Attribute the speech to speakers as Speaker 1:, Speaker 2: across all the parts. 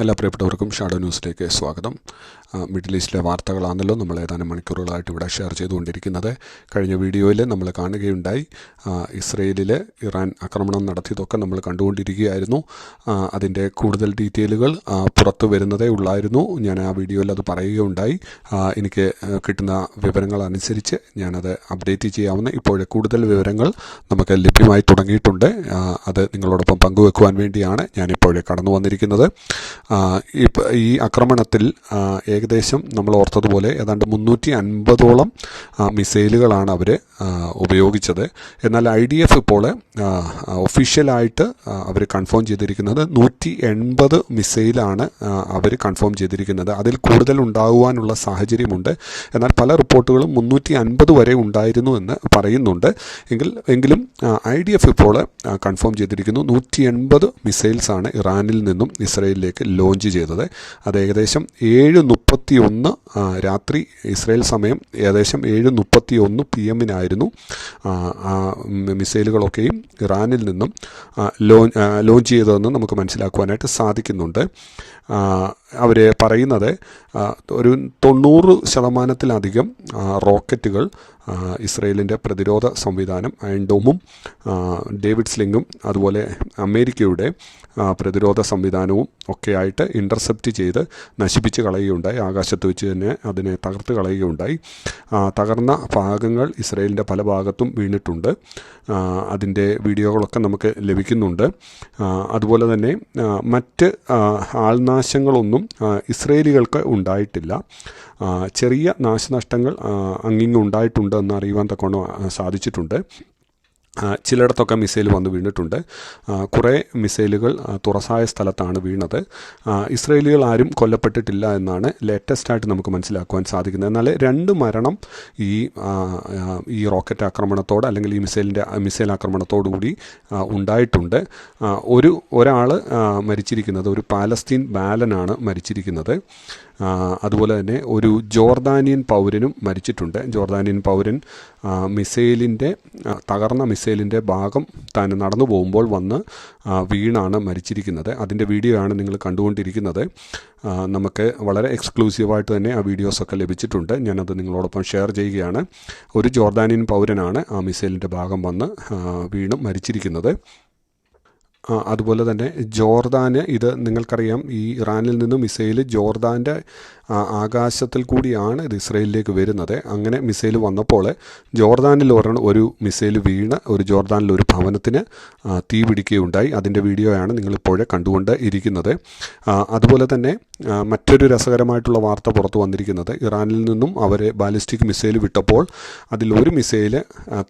Speaker 1: എല്ലാ പ്രിയപ്പെട്ടവർക്കും ഷാഡോ ന്യൂസിലേക്ക് സ്വാഗതം. മിഡിൽ ഈസ്റ്റിലെ വാർത്തകളാണല്ലോ നമ്മൾ ഏതാനും മണിക്കൂറുകളായിട്ട് ഇവിടെ ഷെയർ ചെയ്തുകൊണ്ടിരിക്കുന്നത്. കഴിഞ്ഞ വീഡിയോയിൽ നമ്മൾ കാണുകയുണ്ടായി, ഇസ്രയേലിൽ ഇറാൻ ആക്രമണം നടത്തിയതൊക്കെ നമ്മൾ കണ്ടുകൊണ്ടിരിക്കുകയായിരുന്നു. അതിൻ്റെ കൂടുതൽ ഡീറ്റെയിലുകൾ പുറത്തു വരുന്നതേ ഉള്ളായിരുന്നു. ഞാൻ ആ വീഡിയോയിൽ അത് പറയുകയുണ്ടായി. എനിക്ക് കിട്ടുന്ന വിവരങ്ങൾ അനുസരിച്ച് ഞാനത് അപ്ഡേറ്റ് ചെയ്യാവുന്ന ഇപ്പോഴേ കൂടുതൽ വിവരങ്ങൾ നമുക്ക് ലഭ്യമായി തുടങ്ങിയിട്ടുണ്ട്. അത് നിങ്ങളോടൊപ്പം പങ്കുവെക്കുവാൻ വേണ്ടിയാണ് ഞാനിപ്പോഴേ കടന്നു വന്നിരിക്കുന്നത്. ഈ ആക്രമണത്തിൽ ഏകദേശം നമ്മൾ ഓർത്തതുപോലെ ഏതാണ്ട് 350ഓളം മിസൈലുകളാണ് അവർ ഉപയോഗിച്ചത്. എന്നാൽ IDF ഇപ്പോൾ ഒഫീഷ്യലായിട്ട് അവർ കൺഫേം ചെയ്തിരിക്കുന്നത് 180 മിസൈലാണ് അവർ കൺഫേം ചെയ്തിരിക്കുന്നത്. അതിൽ കൂടുതൽ ഉണ്ടാകുവാനുള്ള സാഹചര്യമുണ്ട്. എന്നാൽ പല റിപ്പോർട്ടുകളും 350 വരെ ഉണ്ടായിരുന്നു എന്ന് പറയുന്നുണ്ട്. എങ്കിലും IDF ഇപ്പോൾ കൺഫേം ചെയ്തിരിക്കുന്നു 180 മിസൈൽസാണ് ഇറാനിൽ നിന്നും ഇസ്രയേലിലേക്ക് ലോഞ്ച് ചെയ്തത്. അത് ഏകദേശം 7:31 രാത്രി ഇസ്രയേൽ സമയം ഏകദേശം 7:31 PM മിസൈലുകളൊക്കെയും ഇറാനിൽ നിന്നും ലോഞ്ച് ചെയ്തതെന്ന് നമുക്ക് മനസ്സിലാക്കുവാനായിട്ട് സാധിക്കുന്നുണ്ട്. അവർ പറയുന്നത് ഒരു 90% റോക്കറ്റുകൾ ഇസ്രയേലിൻ്റെ പ്രതിരോധ സംവിധാനം അയൺ ഡോമും ഡേവിഡ് സ്ലിങ്ങും അതുപോലെ അമേരിക്കയുടെ പ്രതിരോധ സംവിധാനവും ഒക്കെയായിട്ട് ഇൻ്റർസെപ്റ്റ് ചെയ്ത് നശിപ്പിച്ച് കളയുകയുണ്ടായി. ആകാശത്ത് വെച്ച് തന്നെ അതിനെ തകർത്ത് കളയുകയുണ്ടായി. തകർന്ന ഭാഗങ്ങൾ ഇസ്രയേലിൻ്റെ പല ഭാഗത്തും വീണിട്ടുണ്ട്. അതിൻ്റെ വീഡിയോകളൊക്കെ നമുക്ക് ലഭിക്കുന്നുണ്ട്. അതുപോലെ തന്നെ മറ്റ് ആൾനാശങ്ങളൊന്നും ഇസ്രയേലികൾക്ക് ഉണ്ടായിട്ടില്ല. ചെറിയ നാശനഷ്ടങ്ങൾ അങ്ങിങ്ങ് ഉണ്ടായിട്ടുണ്ട് എന്ന് അറിയുവാൻ തക്കവണ്ണം സാധിച്ചിട്ടുണ്ട്. ചിലയിടത്തൊക്കെ മിസൈൽ വന്ന് വീണിട്ടുണ്ട്. കുറേ മിസൈലുകൾ തുറസായ സ്ഥലത്താണ് വീണത്. ഇസ്രയേലികൾ ആരും കൊല്ലപ്പെട്ടിട്ടില്ല എന്നാണ് ലേറ്റസ്റ്റായിട്ട് നമുക്ക് മനസ്സിലാക്കുവാൻ സാധിക്കുന്നത്. എന്നാൽ 2 മരണം ഈ റോക്കറ്റ് ആക്രമണത്തോട് അല്ലെങ്കിൽ ഈ മിസൈൽ ആക്രമണത്തോടുകൂടി ഉണ്ടായിട്ടുണ്ട്. ഒരാൾ മരിച്ചിരിക്കുന്നത് ഒരു പാലസ്തീൻ ബാലനാണ് മരിച്ചിരിക്കുന്നത്. അതുപോലെ തന്നെ ഒരു ജോർദാനിയൻ പൗരനും മരിച്ചിട്ടുണ്ട്. ജോർദാനിയൻ പൗരൻ തകർന്ന മിസൈലിൻ്റെ ഭാഗം താൻ നടന്നു പോകുമ്പോൾ വന്ന് വീണാണ് മരിച്ചിരിക്കുന്നത്. അതിൻ്റെ വീഡിയോ ആണ് നിങ്ങൾ കണ്ടുകൊണ്ടിരിക്കുന്നത്. നമുക്ക് വളരെ എക്സ്ക്ലൂസീവായിട്ട് തന്നെ ആ വീഡിയോസൊക്കെ ലഭിച്ചിട്ടുണ്ട്. ഞാനത് നിങ്ങളോടൊപ്പം ഷെയർ ചെയ്യുകയാണ്. ഒരു ജോർദാനിയൻ പൗരനാണ് ആ മിസൈലിൻ്റെ ഭാഗം വന്ന് വീണ് മരിച്ചിരിക്കുന്നത്. അതുപോലെ തന്നെ ജോർദാന്, ഇത് നിങ്ങൾക്കറിയാം, ഈ ഇറാനിൽ നിന്നും മിസൈൽ ജോർദാൻ്റെ ആകാശത്തിൽ കൂടിയാണ് ഇത് ഇസ്രയേലിലേക്ക് വരുന്നത്. അങ്ങനെ മിസൈൽ വന്നപ്പോൾ ജോർദാനിൽ ഒരു മിസൈൽ വീണ് ജോർദാനിൽ ഒരു ഭവനത്തിന് തീ പിടിക്കുകയുണ്ടായി. അതിൻ്റെ വീഡിയോയാണ് നിങ്ങളിപ്പോഴേ കണ്ടുകൊണ്ട് ഇരിക്കുന്നത്. അതുപോലെ തന്നെ മറ്റൊരു രസകരമായിട്ടുള്ള വാർത്ത പുറത്തു വന്നിരിക്കുന്നത്, ഇറാനിൽ നിന്നും അവർ ബാലിസ്റ്റിക് മിസൈൽ വിട്ടപ്പോൾ അതിലൊരു മിസൈൽ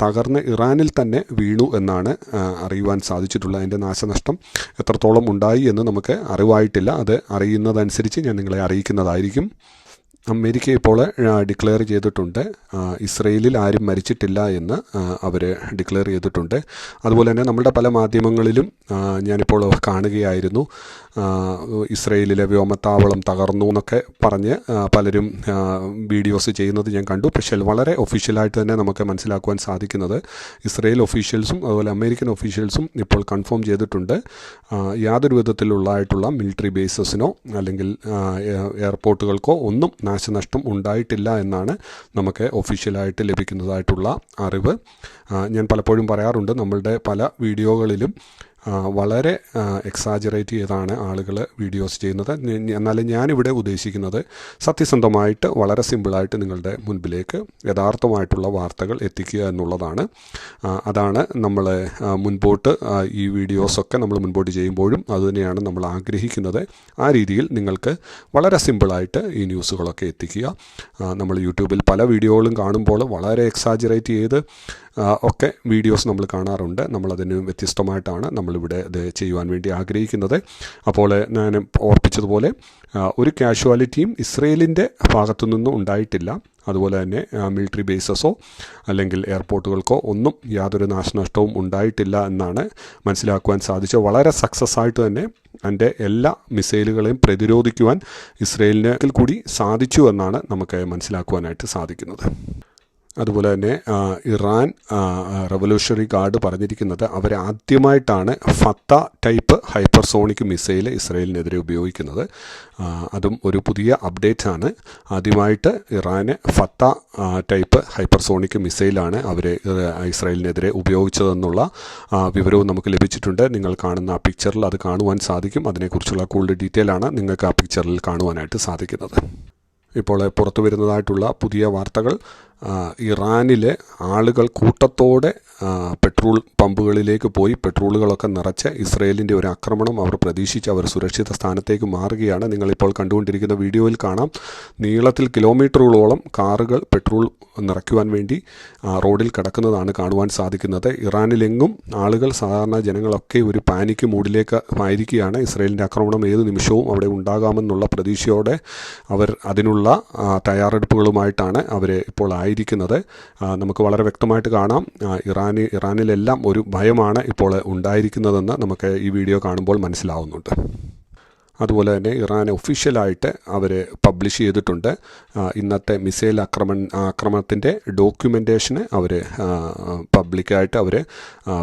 Speaker 1: തകർന്ന് ഇറാനിൽ തന്നെ വീണു എന്നാണ് അറിയുവാൻ സാധിച്ചിട്ടുള്ളത്. അതിൻ്റെ നാശനഷ്ടം എത്രത്തോളം ഉണ്ടായി എന്ന് നമുക്ക് അറിവായിട്ടില്ല. അത് അറിയുന്നതനുസരിച്ച് ഞാൻ നിങ്ങളെ അറിയിക്കുന്നതായിരിക്കും. അമേരിക്ക ഇപ്പോൾ ഡിക്ലെയർ ചെയ്തിട്ടുണ്ട് ഇസ്രയേലിൽ ആരും മരിച്ചിട്ടില്ല എന്ന് അവർ ഡിക്ലെയർ ചെയ്തിട്ടുണ്ട്. അതുപോലെ തന്നെ നമ്മളുടെ പല മാധ്യമങ്ങളിലും ഞാനിപ്പോൾ കാണുകയായിരുന്നു, ഇസ്രയേലിലെ വ്യോമത്താവളം തകർന്നു എന്നൊക്കെ പറഞ്ഞ് പലരും വീഡിയോസ് ചെയ്യുന്നത് ഞാൻ കണ്ടു. പക്ഷേ വളരെ ഒഫീഷ്യലായിട്ട് തന്നെ നമുക്ക് മനസ്സിലാക്കുവാൻ സാധിക്കുന്നത് ഇസ്രയേൽ ഒഫീഷ്യൽസും അതുപോലെ അമേരിക്കൻ ഒഫീഷ്യൽസും ഇപ്പോൾ കൺഫേം ചെയ്തിട്ടുണ്ട് യാതൊരു വിധത്തിലുള്ളതായിട്ടുള്ള മിലിറ്ററി ബേസസിനോ അല്ലെങ്കിൽ എയർപോർട്ടുകൾക്കോ ഒന്നും നാശനഷ്ടം ഉണ്ടായിട്ടില്ല എന്നാണ് നമുക്ക് ഒഫീഷ്യലായിട്ട് ലഭിക്കുന്നതായിട്ടുള്ള അറിവ്. ഞാൻ പലപ്പോഴും പറയാറുണ്ട്, നമ്മളുടെ പല വീഡിയോകളിലും വളരെ എക്സാജറേറ്റ് ചെയ്താണ് ആളുകൾ വീഡിയോസ് ചെയ്യുന്നത്. എന്നാലും ഞാനിവിടെ ഉദ്ദേശിക്കുന്നത് സത്യസന്ധമായിട്ട് വളരെ സിമ്പിളായിട്ട് നിങ്ങളുടെ മുൻപിലേക്ക് യഥാർത്ഥമായിട്ടുള്ള വാർത്തകൾ എത്തിക്കുക എന്നുള്ളതാണ്. അതാണ് നമ്മൾ മുൻപോട്ട് ഈ വീഡിയോസൊക്കെ നമ്മൾ മുൻപോട്ട് ചെയ്യുമ്പോഴും അതുതന്നെയാണ് നമ്മൾ ആഗ്രഹിക്കുന്നത്. ആ രീതിയിൽ നിങ്ങൾക്ക് വളരെ സിമ്പിളായിട്ട് ഈ ന്യൂസുകളൊക്കെ എത്തിക്കുക. നമ്മൾ യൂട്യൂബിൽ പല വീഡിയോകളും കാണുമ്പോൾ വളരെ എക്സാജറേറ്റ് ചെയ്ത് ഒക്കെ വീഡിയോസ് നമ്മൾ കാണാറുണ്ട്. നമ്മളതിന് വ്യത്യസ്തമായിട്ടാണ് നമ്മളിവിടെ ഇത് ചെയ്യുവാൻ വേണ്ടി ആഗ്രഹിക്കുന്നത്. അപ്പോൾ ഞാൻ ഓർപ്പിച്ചതുപോലെ ഒരു കാഷ്വാലിറ്റിയും ഇസ്രയേലിൻ്റെ ഭാഗത്തു നിന്നും ഉണ്ടായിട്ടില്ല. അതുപോലെ തന്നെ മിലിറ്ററി ബേസസോ അല്ലെങ്കിൽ എയർപോർട്ടുകൾക്കോ ഒന്നും യാതൊരു നാശനഷ്ടവും ഉണ്ടായിട്ടില്ല എന്നാണ് മനസ്സിലാക്കുവാൻ സാധിച്ചത്. വളരെ സക്സസ് ആയിട്ട് തന്നെ അതിൻ്റെ എല്ലാ മിസൈലുകളെയും പ്രതിരോധിക്കുവാൻ ഇസ്രയേലിന് കൂടി സാധിച്ചു എന്നാണ് നമുക്ക് മനസ്സിലാക്കുവാനായിട്ട് സാധിക്കുന്നത്. അതുപോലെ തന്നെ ഇറാൻ റവല്യൂഷണറി ഗാർഡ് പറഞ്ഞിരിക്കുന്നത് അവർ ആദ്യമായിട്ടാണ് ഫത്ത ടൈപ്പ് ഹൈപ്പർസോണിക് മിസൈൽ ഇസ്രയേലിനെതിരെ ഉപയോഗിക്കുന്നത്. അതും ഒരു പുതിയ അപ്ഡേറ്റ് ആണ്. ആദ്യമായിട്ട് ഇറാന് ഫത്ത ടൈപ്പ് ഹൈപ്പർസോണിക് മിസൈലാണ് അവർ ഇസ്രയേലിനെതിരെ ഉപയോഗിച്ചതെന്നുള്ള വിവരവും നമുക്ക് ലഭിച്ചിട്ടുണ്ട്. നിങ്ങൾ കാണുന്ന ആ പിക്ചറിൽ അത് കാണുവാൻ സാധിക്കും. അതിനെക്കുറിച്ചുള്ള കൂടുതൽ ഡീറ്റെയിൽ ആണ് നിങ്ങൾക്ക് ആ പിക്ചറിൽ കാണുവാനായിട്ട് സാധിക്കുന്നത്. ഇപ്പോൾ പുറത്തു വരുന്നതായിട്ടുള്ള പുതിയ വാർത്തകൾ, ഇറാനിലെ ആളുകൾ കൂട്ടത്തോടെ പെട്രോൾ പമ്പുകളിലേക്ക് പോയി പെട്രോളുകളൊക്കെ നിറച്ച് ഇസ്രയേലിൻ്റെ ഒരു ആക്രമണം അവർ പ്രതീക്ഷിച്ച് അവർ സുരക്ഷിത സ്ഥാനത്തേക്ക് മാറുകയാണ്. നിങ്ങളിപ്പോൾ കണ്ടുകൊണ്ടിരിക്കുന്ന വീഡിയോയിൽ കാണാം, നീളത്തിൽ കിലോമീറ്ററുകളോളം കാറുകൾ പെട്രോൾ നിറയ്ക്കുവാൻ വേണ്ടി റോഡിൽ കിടക്കുന്നതാണ് കാണുവാൻ സാധിക്കുന്നത്. ഇറാനിലെങ്ങും ആളുകൾ, സാധാരണ ജനങ്ങളൊക്കെ ഒരു പാനിക് മൂഡിലേക്ക് ആയിരിക്കുകയാണ്. ഇസ്രയേലിൻ്റെ ആക്രമണം ഏത് നിമിഷവും അവിടെ ഉണ്ടാകാമെന്നുള്ള പ്രതീക്ഷയോടെ അവർ അതിനുള്ള തയ്യാറെടുപ്പുകളുമായിട്ടാണ് അവർ ഇപ്പോൾ ആയിരിക്കുന്നത്. നമുക്ക് വളരെ വ്യക്തമായിട്ട് കാണാം, ഇറാനിലെല്ലാം ഒരു ഭയമാണ് ഇപ്പോൾ ഉണ്ടായിരിക്കുന്നതെന്ന് നമുക്ക് ഈ വീഡിയോ കാണുമ്പോൾ മനസ്സിലാവുന്നുണ്ട്. അതുപോലെ തന്നെ ഇറാൻ ഒഫീഷ്യലായിട്ട് അവർ പബ്ലിഷ് ചെയ്തിട്ടുണ്ട്. ഇന്നത്തെ മിസൈൽ ആക്രമണത്തിൻ്റെ ഡോക്യുമെൻറ്റേഷന് അവർ പബ്ലിക്കായിട്ട് അവർ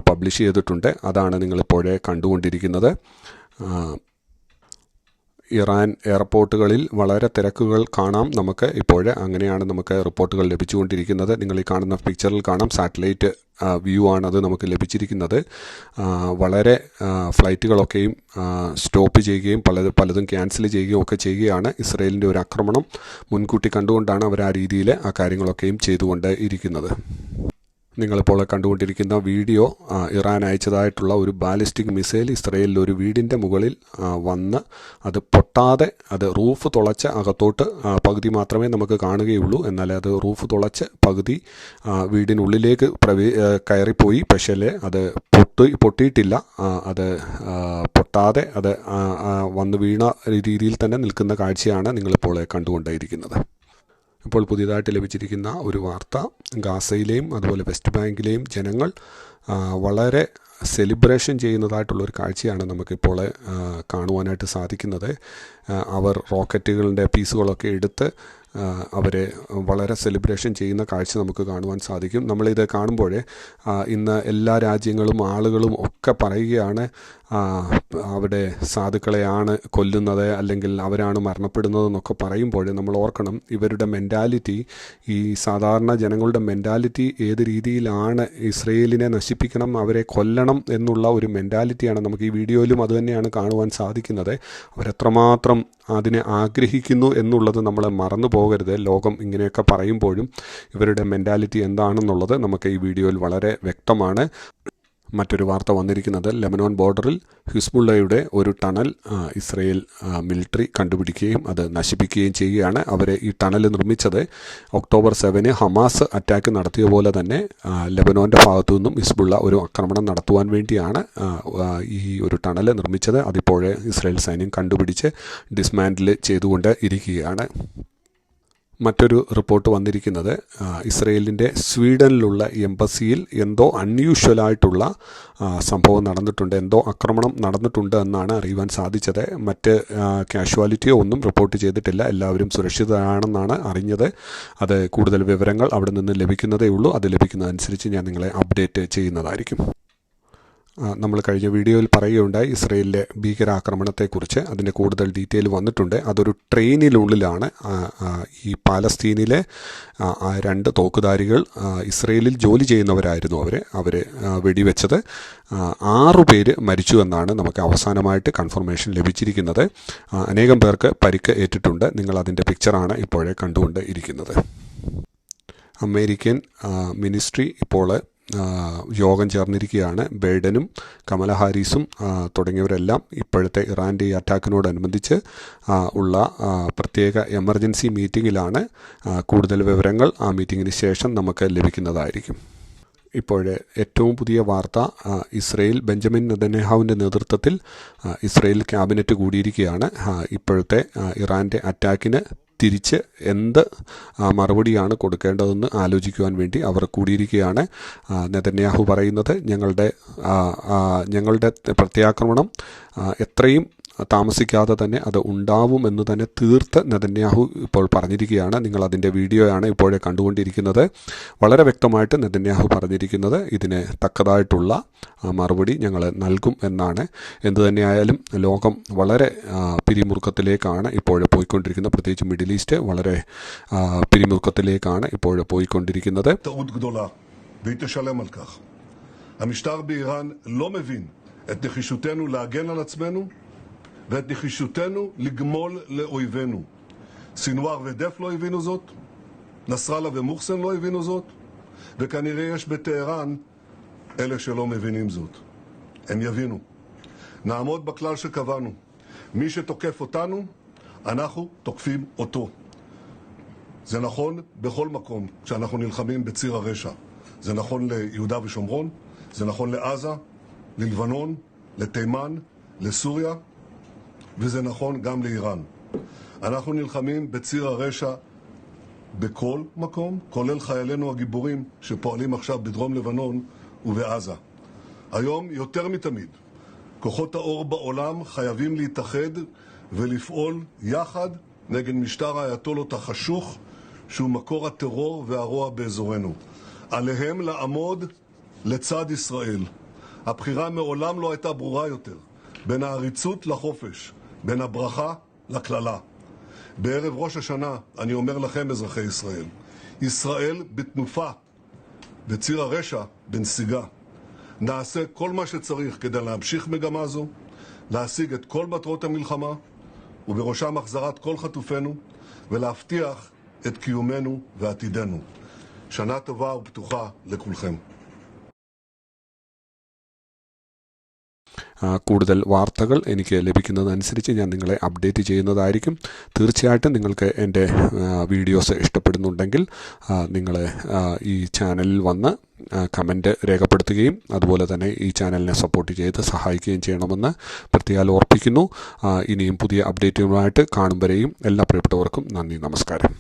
Speaker 1: പബ്ലിഷ് ചെയ്തിട്ടുണ്ട്. അതാണ് നിങ്ങളിപ്പോഴേ കണ്ടുകൊണ്ടിരിക്കുന്നത്. ഇറാൻ എയർപോർട്ടുകളിൽ വളരെ തിരക്കുകൾ കാണാം നമുക്ക് ഇപ്പോൾ. അങ്ങനെയാണ് നമുക്ക് റിപ്പോർട്ടുകൾ ലഭിച്ചുകൊണ്ടിരിക്കുന്നത്. നിങ്ങൾ ഈ കാണുന്ന പിക്ചറിൽ കാണാം, സാറ്റലൈറ്റ് വ്യൂ ആണത് നമുക്ക് ലഭിച്ചിരിക്കുന്നത്. വളരെ ഫ്ലൈറ്റുകളൊക്കെയും സ്റ്റോപ്പ് ചെയ്യുകയും പലതും ക്യാൻസൽ ചെയ്യുകയും ഒക്കെ ചെയ്യുകയാണ്. ഇസ്രയേലിൻ്റെ ഒരു ആക്രമണം മുൻകൂട്ടി കണ്ടുകൊണ്ടാണ് അവർ ആ രീതിയിൽ ആ കാര്യങ്ങളൊക്കെയും ചെയ്തുകൊണ്ട് ഇരിക്കുന്നത്. നിങ്ങളിപ്പോൾ കണ്ടുകൊണ്ടിരിക്കുന്ന വീഡിയോ ഇറാൻ അയച്ചതായിട്ടുള്ള ഒരു ബാലിസ്റ്റിക് മിസൈൽ ഇസ്രയേലിൽ ഒരു വീടിൻ്റെ മുകളിൽ വന്ന് അത് പൊട്ടാതെ അത് റൂഫ് തുളച്ച് അകത്തോട്ട് പകുതി മാത്രമേ നമുക്ക് കാണുകയുള്ളൂ. എന്നാൽ അത് റൂഫ് തുളച്ച് പകുതി വീടിനുള്ളിലേക്ക് കയറിപ്പോയി. പക്ഷേ അത് പൊട്ടിയിട്ടില്ല. അത് പൊട്ടാതെ അത് വന്ന് വീണ രീതിയിൽ തന്നെ നിൽക്കുന്ന കാഴ്ചയാണ് നിങ്ങളിപ്പോൾ കണ്ടുകൊണ്ടേയിരിക്കുന്നത്. ഇപ്പോൾ പുതിയതായിട്ട് ലഭിച്ചിരിക്കുന്ന ഒരു വാർത്ത, ഗാസയിലെയും അതുപോലെ വെസ്റ്റ് ബാങ്കിലെയും ജനങ്ങൾ വളരെ സെലിബ്രേഷൻ ചെയ്യുന്നതായിട്ടുള്ളൊരു കാഴ്ചയാണ് നമുക്കിപ്പോൾ കാണുവാനായിട്ട് സാധിക്കുന്നത്. അവർ റോക്കറ്റുകളുടെ പീസുകളൊക്കെ എടുത്ത് അവർ വളരെ സെലിബ്രേഷൻ ചെയ്യുന്ന കാഴ്ച നമുക്ക് കാണുവാൻ സാധിക്കും. നമ്മളിത് കാണുമ്പോൾ ഇന്ന് എല്ലാ രാജ്യങ്ങളും ആളുകളും ഒക്കെ പറയുകയാണ് അവിടെ സാധുക്കളെയാണ് കൊല്ലുന്നത് അല്ലെങ്കിൽ അവരാണ് മരണപ്പെടുന്നതെന്നൊക്കെ പറയുമ്പോൾ നമ്മൾ ഓർക്കണം, ഇവരുടെ മെൻറ്റാലിറ്റി, ഈ സാധാരണ ജനങ്ങളുടെ മെൻറ്റാലിറ്റി ഏത് രീതിയിലാണ് ഇസ്രയേലിനെ നശിപ്പിക്കണം, അവരെ കൊല്ലണം എന്നുള്ള ഒരു മെൻറ്റാലിറ്റിയാണ് നമുക്ക് ഈ വീഡിയോയിലും അതുതന്നെയാണ് കാണുവാൻ സാധിക്കുന്നത്. അവരെത്രമാത്രം അതിനെ ആഗ്രഹിക്കുന്നു എന്നുള്ളത് നമ്മൾ മറന്നു പോകരുത്. ലോകം ഇങ്ങനെയൊക്കെ പറയുമ്പോഴും ഇവരുടെ മെൻറ്റാലിറ്റി എന്താണെന്നുള്ളത് നമുക്ക് ഈ വീഡിയോയിൽ വളരെ വ്യക്തമാണ്. മറ്റൊരു വാർത്ത വന്നിരിക്കുന്നത്, ലെബനോൻ ബോർഡറിൽ ഹിസ്ബുള്ളയുടെ ഒരു ടണൽ ഇസ്രയേൽ മിലിറ്ററി കണ്ടുപിടിക്കുകയും അത് നശിപ്പിക്കുകയും ചെയ്യുകയാണ്. അവർ ഈ ടണൽ നിർമ്മിച്ചത് ഒക്ടോബർ 7 ഹമാസ് അറ്റാക്ക് നടത്തിയ പോലെ തന്നെ ലെബനോൻ്റെ ഭാഗത്തു നിന്നും ഹിസ്ബുള്ള ഒരു ആക്രമണം നടത്തുവാൻ വേണ്ടിയാണ് ഈ ഒരു ടണൽ നിർമ്മിച്ചത്. അതിപ്പോൾ ഇസ്രയേൽ സൈന്യം കണ്ടുപിടിച്ച് ഡിസ്മാൻഡിൽ ചെയ്തുകൊണ്ട് ഇരിക്കുകയാണ്. മറ്റൊരു റിപ്പോർട്ട് വന്നിരിക്കുന്നത്, ഇസ്രയേലിൻ്റെ സ്വീഡനിലുള്ള എംബസിയിൽ എന്തോ അൺയൂഷ്വലായിട്ടുള്ള സംഭവം നടന്നിട്ടുണ്ട്, എന്തോ ആക്രമണം നടന്നിട്ടുണ്ട് എന്നാണ് അറിയുവാൻ സാധിച്ചത്. മറ്റ് കാഷ്വാലിറ്റിയോ ഒന്നും റിപ്പോർട്ട് ചെയ്തിട്ടില്ല. എല്ലാവരും സുരക്ഷിതരാണെന്നാണ് അറിഞ്ഞത്. അത് കൂടുതൽ വിവരങ്ങൾ അവിടെ നിന്ന് ലഭിക്കുന്നതേ ഉള്ളൂ. അത് ലഭിക്കുന്നതനുസരിച്ച് ഞാൻ നിങ്ങളെ അപ്ഡേറ്റ് ചെയ്യുന്നതായിരിക്കും. നമ്മൾ കഴിഞ്ഞ വീഡിയോയിൽ പറയുകയുണ്ടായി ഇസ്രയേലിലെ ഭീകരാക്രമണത്തെക്കുറിച്ച്. അതിൻ്റെ കൂടുതൽ ഡീറ്റെയിൽ വന്നിട്ടുണ്ട്. അതൊരു ട്രെയിനിനുള്ളിലാണ് ഈ പാലസ്തീനിലെ 2 തോക്കുധാരികൾ, ഇസ്രയേലിൽ ജോലി ചെയ്യുന്നവരായിരുന്നു അവർ വെടിവെച്ചത്. 6 പേര് മരിച്ചു എന്നാണ് നമുക്ക് അവസാനമായിട്ട് കൺഫർമേഷൻ ലഭിച്ചിരിക്കുന്നത്. അനേകം പേർക്ക് പരിക്ക് ഏറ്റിട്ടുണ്ട്. നിങ്ങൾ അതിൻ്റെ പിക്ചറാണ് ഇപ്പോഴേ കണ്ടുകൊണ്ട് ഇരിക്കുന്നത്. അമേരിക്കൻ മിനിസ്ട്രി ഇപ്പോൾ യോഗം ചേർന്നിരിക്കുകയാണ്. ബൈഡനും കമല ഹാരിസും തുടങ്ങിയവരെല്ലാം ഇപ്പോഴത്തെ ഇറാൻ്റെ ഈ അറ്റാക്കിനോടനുബന്ധിച്ച് ഉള്ള പ്രത്യേക എമർജൻസി മീറ്റിങ്ങിലാണ്. കൂടുതൽ വിവരങ്ങൾ ആ മീറ്റിങ്ങിന് ശേഷം നമുക്ക് ലഭിക്കുന്നതായിരിക്കും. ഇപ്പോൾ ഏറ്റവും പുതിയ വാർത്ത, ഇസ്രയേൽ ബെഞ്ചമിൻ നെതന്യാഹുവിൻ്റെ നേതൃത്വത്തിൽ ഇസ്രയേൽ ക്യാബിനറ്റ് കൂടിയിരിക്കുകയാണ്. ഇപ്പോഴത്തെ ഇറാൻ്റെ അറ്റാക്കിന് തിരിച്ച് എന്ത് മറുപടിയാണ് കൊടുക്കേണ്ടതെന്ന് ആലോചിക്കുവാൻ വേണ്ടി അവർ കൂടിയിരിക്കുകയാണ്. നെതന്യാഹു പറയുന്നത്, ഞങ്ങളുടെ പ്രത്യാക്രമണം എത്രയും താമസിക്കാതെ തന്നെ അത് ഉണ്ടാവുമെന്ന് തന്നെ തീർത്ത് നെതന്യാഹു ഇപ്പോൾ പറഞ്ഞിരിക്കുകയാണ്. നിങ്ങൾ അതിൻ്റെ വീഡിയോയാണ് ഇപ്പോഴേ കണ്ടുകൊണ്ടിരിക്കുന്നത്. വളരെ വ്യക്തമായിട്ട് നെതന്യാഹു പറഞ്ഞിരിക്കുന്നത് ഇതിന് തക്കതായിട്ടുള്ള മറുപടി ഞങ്ങൾ നൽകും എന്നാണ്. എന്തു തന്നെയായാലും ലോകം വളരെ പിരിമുറുക്കത്തിലേക്കാണ് ഇപ്പോൾ പോയിക്കൊണ്ടിരിക്കുന്നത്. പ്രത്യേകിച്ച് മിഡിൽ ഈസ്റ്റ് വളരെ പിരിമുറുക്കത്തിലേക്കാണ് ഇപ്പോൾ പോയിക്കൊണ്ടിരിക്കുന്നത്.
Speaker 2: והיא תשלם על כך. המשטר באיראן לא מבין את נחישותנו להגן על עצמנו ואת נחישותנו לגמול לאויבינו. סינואר ודף לא הבינו זאת, נסראללה ומוחסן לא הבינו זאת, וכנראה יש בטהרן אלה שלא מבינים זאת. הם יבינו. נעמוד בכלל שקבענו. מי שתוקף אותנו, אנחנו תוקפים אותו. זה נכון בכל מקום כשאנחנו נלחמים בציר הרשע. זה נכון ליהודה ושומרון, זה נכון לעזה, ללבנון, לתימן, לסוריה, וזה נכון גם לאיראן. אנחנו נלחמים בציר הרשע בכל מקום, כולל חיילינו הגיבורים שפועלים עכשיו בדרום לבנון ובעזה. היום יותר מתמיד, כוחות האור בעולם חייבים להתאחד ולפעול יחד נגד משטר האייתולות החשוך שהוא מקור הטרור והרוע באזורנו. עליהם לעמוד לצד ישראל. הבחירה מעולם לא הייתה ברורה יותר. בין העריצות לחופש, בין הברכה לכללה. בערב ראש השנה אני אומר לכם אזרחי ישראל, ישראל בתנופה וציר הרשע בנסיגה. נעשה כל מה שצריך כדי להמשיך מגמה זו, להשיג את כל מטרות המלחמה ובראשם החזרת כל חטופינו ולהבטיח את קיומנו ועתידנו. שנה טובה ופתוחה לכולכם.
Speaker 1: കൂടുതൽ വാർത്തകൾ എനിക്ക് ലഭിക്കുന്നതനുസരിച്ച് ഞാൻ നിങ്ങളെ അപ്ഡേറ്റ് ചെയ്യുന്നതായിരിക്കും. തീർച്ചയായിട്ടും നിങ്ങൾക്ക് എൻ്റെ വീഡിയോസ് ഇഷ്ടപ്പെടുന്നുണ്ടെങ്കിൽ നിങ്ങൾ ഈ ചാനലിൽ വന്ന് കമൻറ്റ് രേഖപ്പെടുത്തുകയും അതുപോലെ തന്നെ ഈ ചാനലിനെ സപ്പോർട്ട് ചെയ്ത് സഹായിക്കുകയും ചെയ്യണമെന്ന് പ്രത്യേകം ഓർപ്പിക്കുന്നു. ഇനിയും പുതിയ അപ്ഡേറ്റുകളുമായിട്ട് കാണും വരെയും എല്ലാ പ്രിയപ്പെട്ടവർക്കും നന്ദി, നമസ്കാരം.